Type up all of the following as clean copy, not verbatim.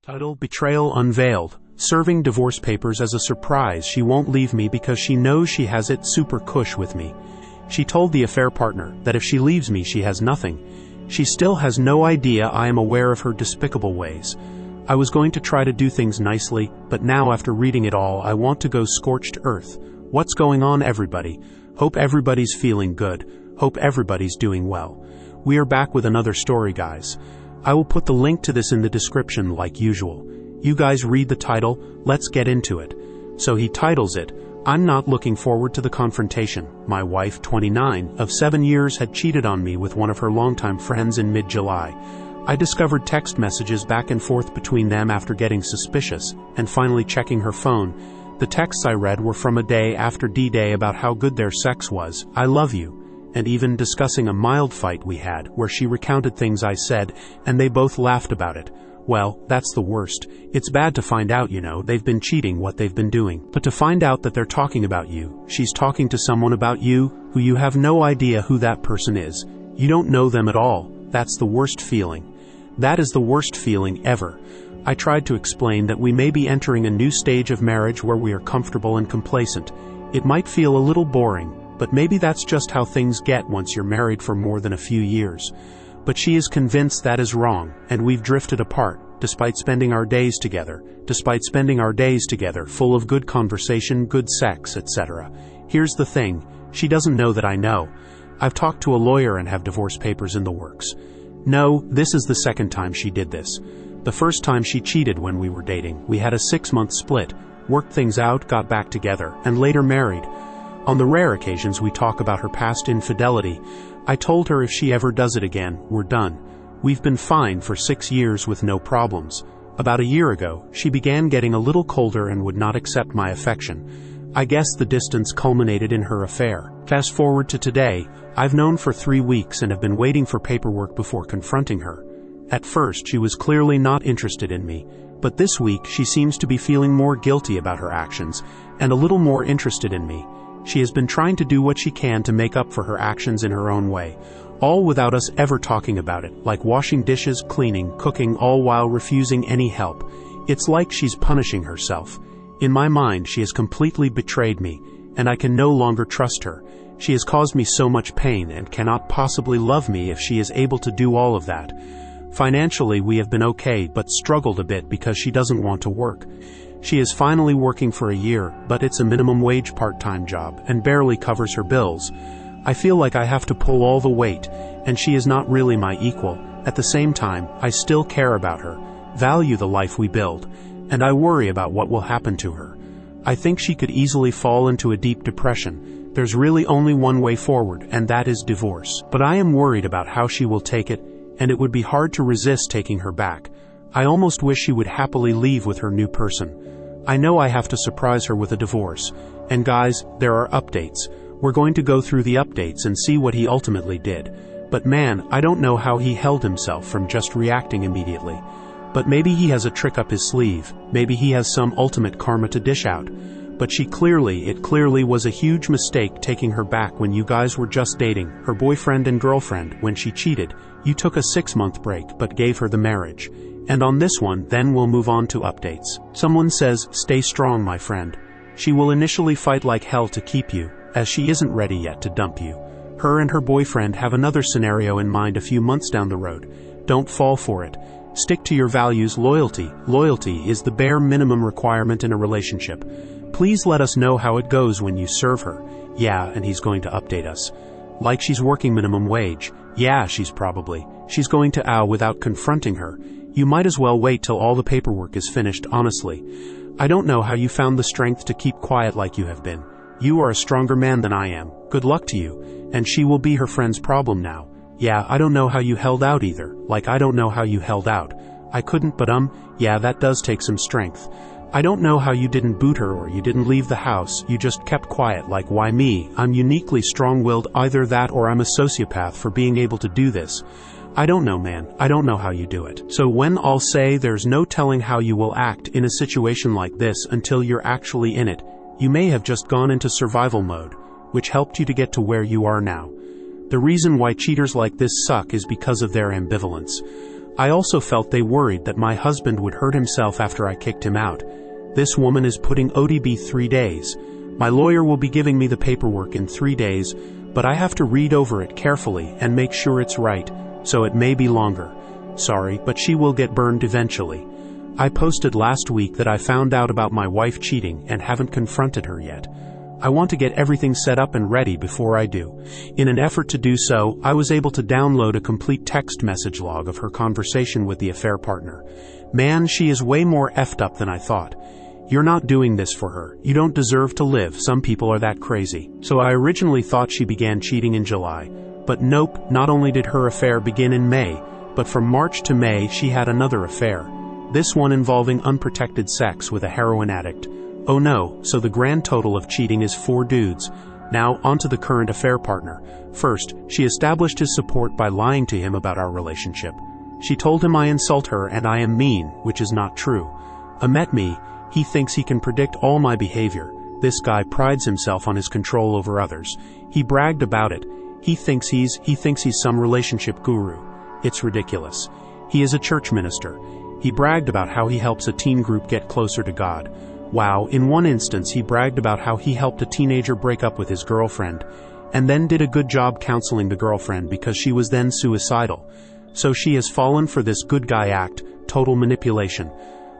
Title: Betrayal Unveiled. Serving divorce papers as a surprise. She won't leave me because she knows she has it super cush with me. She told the affair partner that if she leaves me she has nothing. She still has no idea I am aware of her despicable ways. I was going to try to do things nicely, but now after reading it all I want to go scorched earth. What's going on, everybody? Hope everybody's feeling good. Hope everybody's doing well. We are back with another story, guys. I will put the link to this in the description like usual. You guys read the title, let's get into it. So he titles it, I'm not looking forward to the confrontation. My wife, 29, of 7 years had cheated on me with one of her longtime friends in mid-July. I discovered text messages back and forth between them after getting suspicious, and finally checking her phone. The texts I read were from a day after D-Day about how good their sex was, I love you, and even discussing a mild fight we had, where she recounted things I said, and they both laughed about it. Well, that's the worst. It's bad to find out, they've been cheating, what they've been doing. But to find out that they're talking about you, she's talking to someone about you, who you have no idea who that person is. You don't know them at all. That's the worst feeling. That is the worst feeling ever. I tried to explain that we may be entering a new stage of marriage where we are comfortable and complacent. It might feel a little boring, but maybe that's just how things get once you're married for more than a few years. But she is convinced that is wrong, and we've drifted apart, despite spending our days together, full of good conversation, good sex, etc. Here's the thing, she doesn't know that I know. I've talked to a lawyer and have divorce papers in the works. No, this is the second time she did this. The first time she cheated when we were dating. We had a 6-month split, worked things out, got back together, and later married. On the rare occasions we talk about her past infidelity, I told her if she ever does it again, we're done. We've been fine for 6 years with no problems. About a year ago, she began getting a little colder and would not accept my affection. I guess the distance culminated in her affair. Fast forward to today, I've known for 3 weeks and have been waiting for paperwork before confronting her. At first, she was clearly not interested in me, but this week she seems to be feeling more guilty about her actions and a little more interested in me. She has been trying to do what she can to make up for her actions in her own way, all without us ever talking about it, like washing dishes, cleaning, cooking, all while refusing any help. It's like she's punishing herself. In my mind, she has completely betrayed me, and I can no longer trust her. She has caused me so much pain and cannot possibly love me if she is able to do all of that. Financially, we have been okay, but struggled a bit because she doesn't want to work. She is finally working for a year, but it's a minimum wage part-time job and barely covers her bills. I feel like I have to pull all the weight, and she is not really my equal. At the same time, I still care about her, value the life we build, and I worry about what will happen to her. I think she could easily fall into a deep depression. There's really only one way forward, and that is divorce. But I am worried about how she will take it, and it would be hard to resist taking her back. I almost wish she would happily leave with her new person. I know I have to surprise her with a divorce. And guys, there are updates. We're going to go through the updates and see what he ultimately did. But man, I don't know how he held himself from just reacting immediately. But maybe he has a trick up his sleeve. Maybe he has some ultimate karma to dish out. But it clearly was a huge mistake taking her back when you guys were just dating, her boyfriend and girlfriend. When she cheated, you took a 6-month break but gave her the marriage. And on this one, then we'll move on to updates. Someone says, stay strong, my friend. She will initially fight like hell to keep you, as she isn't ready yet to dump you. Her and her boyfriend have another scenario in mind a few months down the road. Don't fall for it. Stick to your values. Loyalty. Loyalty is the bare minimum requirement in a relationship. Please let us know how it goes when you serve her. Yeah, and he's going to update us. Like she's working minimum wage. Yeah, she's going to ow without confronting her. You might as well wait till all the paperwork is finished, honestly. I don't know how you found the strength to keep quiet like you have been. You are a stronger man than I am. Good luck to you. And she will be her friend's problem now. Yeah, I don't know how you held out either. Like, I don't know how you held out. I couldn't, but yeah, that does take some strength. I don't know how you didn't boot her or you didn't leave the house. You just kept quiet. Like, why me? I'm uniquely strong-willed. Either that or I'm a sociopath for being able to do this. I don't know, man. I don't know how you do it. So when I'll say there's no telling how you will act in a situation like this until you're actually in it. You may have just gone into survival mode, which helped you to get to where you are now. The reason why cheaters like this suck is because of their ambivalence. I also felt they worried that my husband would hurt himself after I kicked him out. This woman is putting ODB 3 days. My lawyer will be giving me the paperwork in 3 days, but I have to read over it carefully and make sure it's right, so it may be longer. Sorry, but she will get burned eventually. I posted last week that I found out about my wife cheating and haven't confronted her yet. I want to get everything set up and ready before I do. In an effort to do so, I was able to download a complete text message log of her conversation with the affair partner. Man, she is way more effed up than I thought. You're not doing this for her. You don't deserve to live. Some people are that crazy. So I originally thought she began cheating in July. But nope, not only did her affair begin in May, but from March to May she had another affair. This one involving unprotected sex with a heroin addict. Oh no, so the grand total of cheating is 4 dudes. Now, onto the current affair partner. First, she established his support by lying to him about our relationship. She told him I insult her and I am mean, which is not true. Met me, he thinks he can predict all my behavior. This guy prides himself on his control over others. He bragged about it. He thinks he's some relationship guru. It's ridiculous. He is a church minister. He bragged about how he helps a teen group get closer to God. Wow, in one instance he bragged about how he helped a teenager break up with his girlfriend, and then did a good job counseling the girlfriend because she was then suicidal. So she has fallen for this good guy act, total manipulation.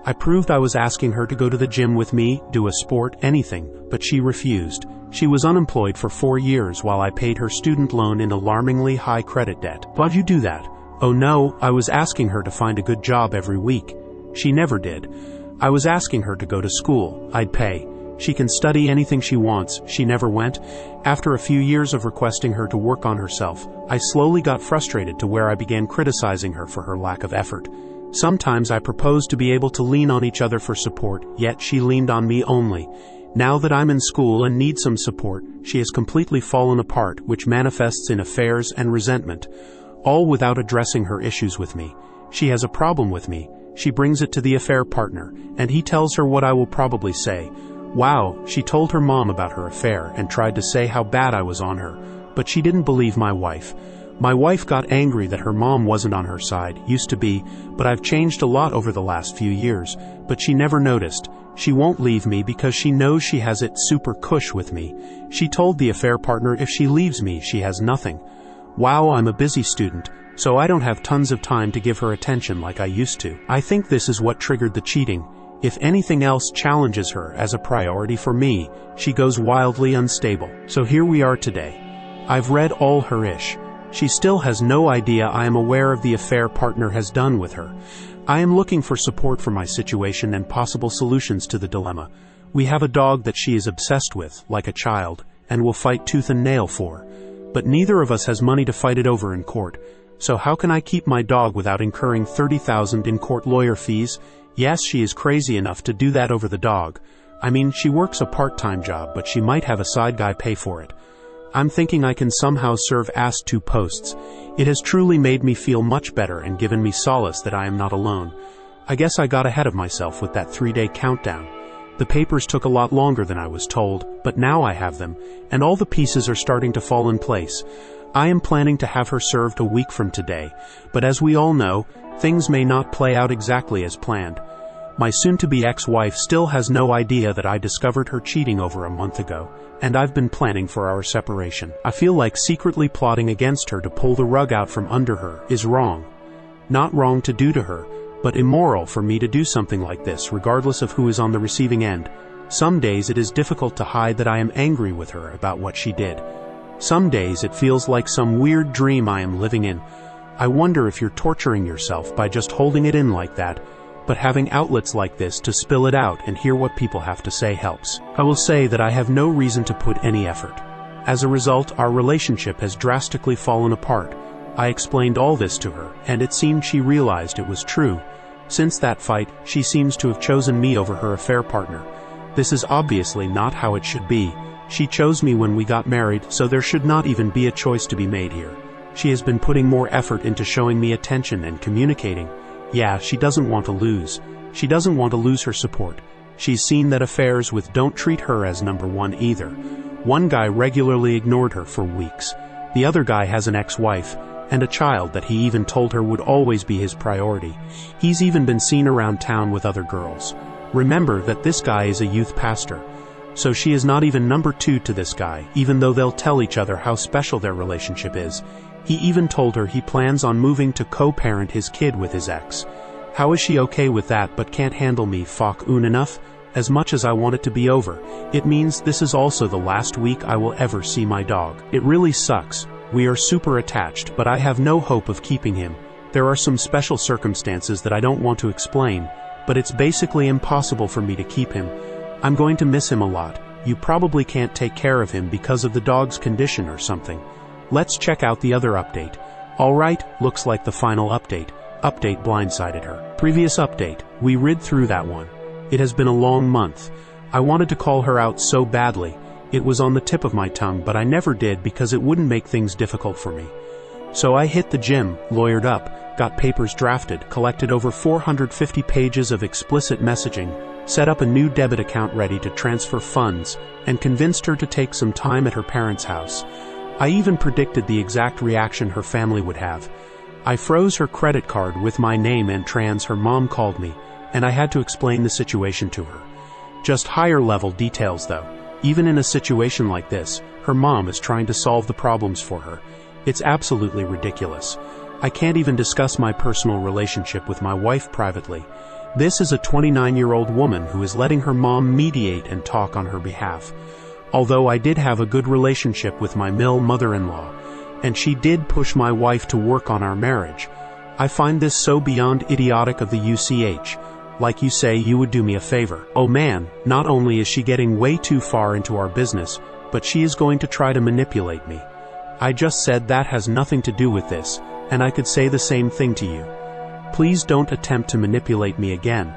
I proved I was asking her to go to the gym with me, do a sport, anything, but she refused. She was unemployed for 4 years while I paid her student loan in alarmingly high credit debt. Why'd you do that? Oh no, I was asking her to find a good job every week. She never did. I was asking her to go to school. I'd pay. She can study anything she wants. She never went. After a few years of requesting her to work on herself, I slowly got frustrated to where I began criticizing her for her lack of effort. Sometimes I proposed to be able to lean on each other for support, yet she leaned on me only. Now that I'm in school and need some support, she has completely fallen apart, which manifests in affairs and resentment, all without addressing her issues with me. She has a problem with me. She brings it to the affair partner, and he tells her what I will probably say. Wow, she told her mom about her affair and tried to say how bad I was on her, but she didn't believe my wife. My wife got angry that her mom wasn't on her side, used to be, but I've changed a lot over the last few years, but she never noticed. She won't leave me because she knows she has it super cush with me. She told the affair partner if she leaves me, she has nothing. Wow, I'm a busy student, so I don't have tons of time to give her attention like I used to. I think this is what triggered the cheating. If anything else challenges her as a priority for me, she goes wildly unstable. So here we are today. I've read all her ish. She still has no idea I am aware of the affair partner has done with her. I am looking for support for my situation and possible solutions to the dilemma. We have a dog that she is obsessed with, like a child, and will fight tooth and nail for. But neither of us has money to fight it over in court. So how can I keep my dog without incurring $30,000 in court lawyer fees? Yes, she is crazy enough to do that over the dog. I mean, she works a part-time job, but she might have a side guy pay for it. I'm thinking I can somehow serve as 2 posts. It has truly made me feel much better and given me solace that I am not alone. I guess I got ahead of myself with that 3-day countdown. The papers took a lot longer than I was told, but now I have them, and all the pieces are starting to fall in place. I am planning to have her served a week from today, but as we all know, things may not play out exactly as planned. My soon-to-be ex-wife still has no idea that I discovered her cheating over a month ago, and I've been planning for our separation. I feel like secretly plotting against her to pull the rug out from under her is wrong. Not wrong to do to her, but immoral for me to do something like this, regardless of who is on the receiving end. Some days it is difficult to hide that I am angry with her about what she did. Some days it feels like some weird dream I am living in. I wonder if you're torturing yourself by just holding it in like that, but having outlets like this to spill it out and hear what people have to say helps. I will say that I have no reason to put any effort. As a result, our relationship has drastically fallen apart. I explained all this to her, and it seemed she realized it was true. Since that fight, she seems to have chosen me over her affair partner. This is obviously not how it should be. She chose me when we got married, so there should not even be a choice to be made here. She has been putting more effort into showing me attention and communicating. Yeah, she doesn't want to lose. She doesn't want to lose her support. She's seen that affairs with don't treat her as number one either. One guy regularly ignored her for weeks. The other guy has an ex-wife. and a child that he even told her would always be his priority. He's even been seen around town with other girls. Remember that this guy is a youth pastor. So she is not even number 2 to this guy, even though they'll tell each other how special their relationship is. He even told her he plans on moving to co-parent his kid with his ex. How is she okay with that but can't handle me enough? As much as I want it to be over, it means this is also the last week I will ever see my dog. It really sucks. We are super attached, but I have no hope of keeping him. There are some special circumstances that I don't want to explain, but it's basically impossible for me to keep him. I'm going to miss him a lot. You probably can't take care of him because of the dog's condition or something. Let's check out the other update. Alright, looks like the final update. Update blindsided her. Previous update, we read through that one. It has been a long month. I wanted to call her out so badly. It was on the tip of my tongue, but I never did because it wouldn't make things difficult for me. So I hit the gym, lawyered up, got papers drafted, collected over 450 pages of explicit messaging, set up a new debit account ready to transfer funds, and convinced her to take some time at her parents' house. I even predicted the exact reaction her family would have. I froze her credit card with my name and her mom called me, and I had to explain the situation to her. Just higher level details though. Even in a situation like this, her mom is trying to solve the problems for her. It's absolutely ridiculous. I can't even discuss my personal relationship with my wife privately. This is a 29-year-old woman who is letting her mom mediate and talk on her behalf. Although I did have a good relationship with my mother-in-law, and she did push my wife to work on our marriage, I find this so beyond idiotic of the UCH. Like you say, you would do me a favor. Oh man, not only is she getting way too far into our business, but she is going to try to manipulate me. I just said that has nothing to do with this, and I could say the same thing to you. Please don't attempt to manipulate me again.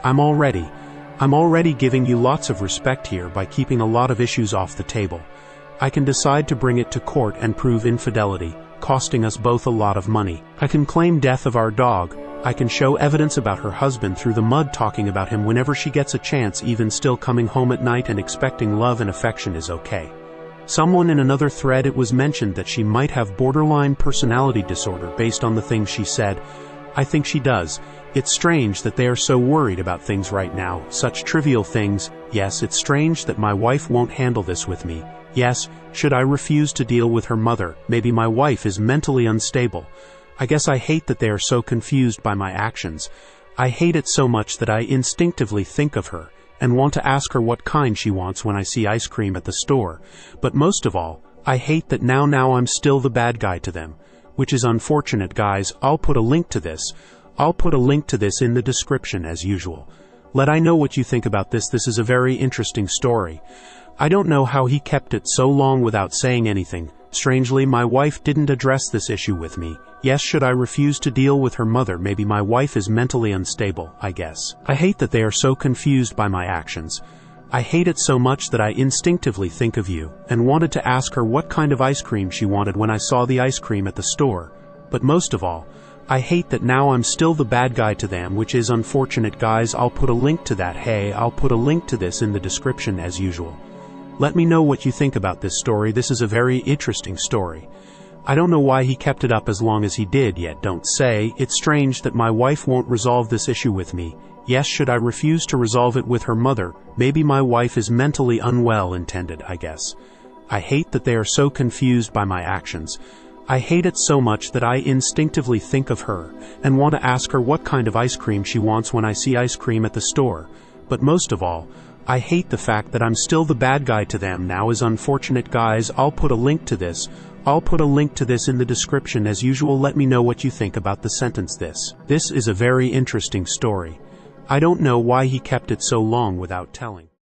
I'm already giving you lots of respect here by keeping a lot of issues off the table. I can decide to bring it to court and prove infidelity, costing us both a lot of money. I can claim death of our dog. I can show evidence about her husband through the mud talking about him whenever she gets a chance, even still coming home at night and expecting love and affection is okay. Someone in another thread, it was mentioned that she might have borderline personality disorder based on the things she said. I think she does. It's strange that they are so worried about things right now, such trivial things. Yes, it's strange that my wife won't handle this with me. Yes, should I refuse to deal with her mother? Maybe my wife is mentally unstable. I guess I hate that they are so confused by my actions. I hate it so much that I instinctively think of her and want to ask her what kind she wants when I see ice cream at the store. But most of all, I hate that now I'm still the bad guy to them. Which is unfortunate, guys. I'll put a link to this in the description as usual. Let I know what you think about this. This is a very interesting story. I don't know how he kept it so long without saying anything. Strangely, my wife didn't address this issue with me. Yes, should I refuse to deal with her mother? Maybe my wife is mentally unstable, I guess. I hate that they are so confused by my actions. I hate it so much that I instinctively think of you, and wanted to ask her what kind of ice cream she wanted when I saw the ice cream at the store. But most of all, I hate that now I'm still the bad guy to them, which is unfortunate, guys. I'll put a link to that. I'll put a link to this in the description as usual. Let me know what you think about this story. This is a very interesting story. I don't know why he kept it up as long as he did, yet don't say. It's strange that my wife won't resolve this issue with me. Yes, should I refuse to resolve it with her mother? Maybe my wife is mentally unwell, intended, I guess. I hate that they are so confused by my actions. I hate it so much that I instinctively think of her and want to ask her what kind of ice cream she wants when I see ice cream at the store. But most of all, I hate the fact that I'm still the bad guy to them now is unfortunate, guys. I'll put a link to this in the description as usual. Let me know what you think about the sentence This is a very interesting story. I don't know why he kept it so long without telling.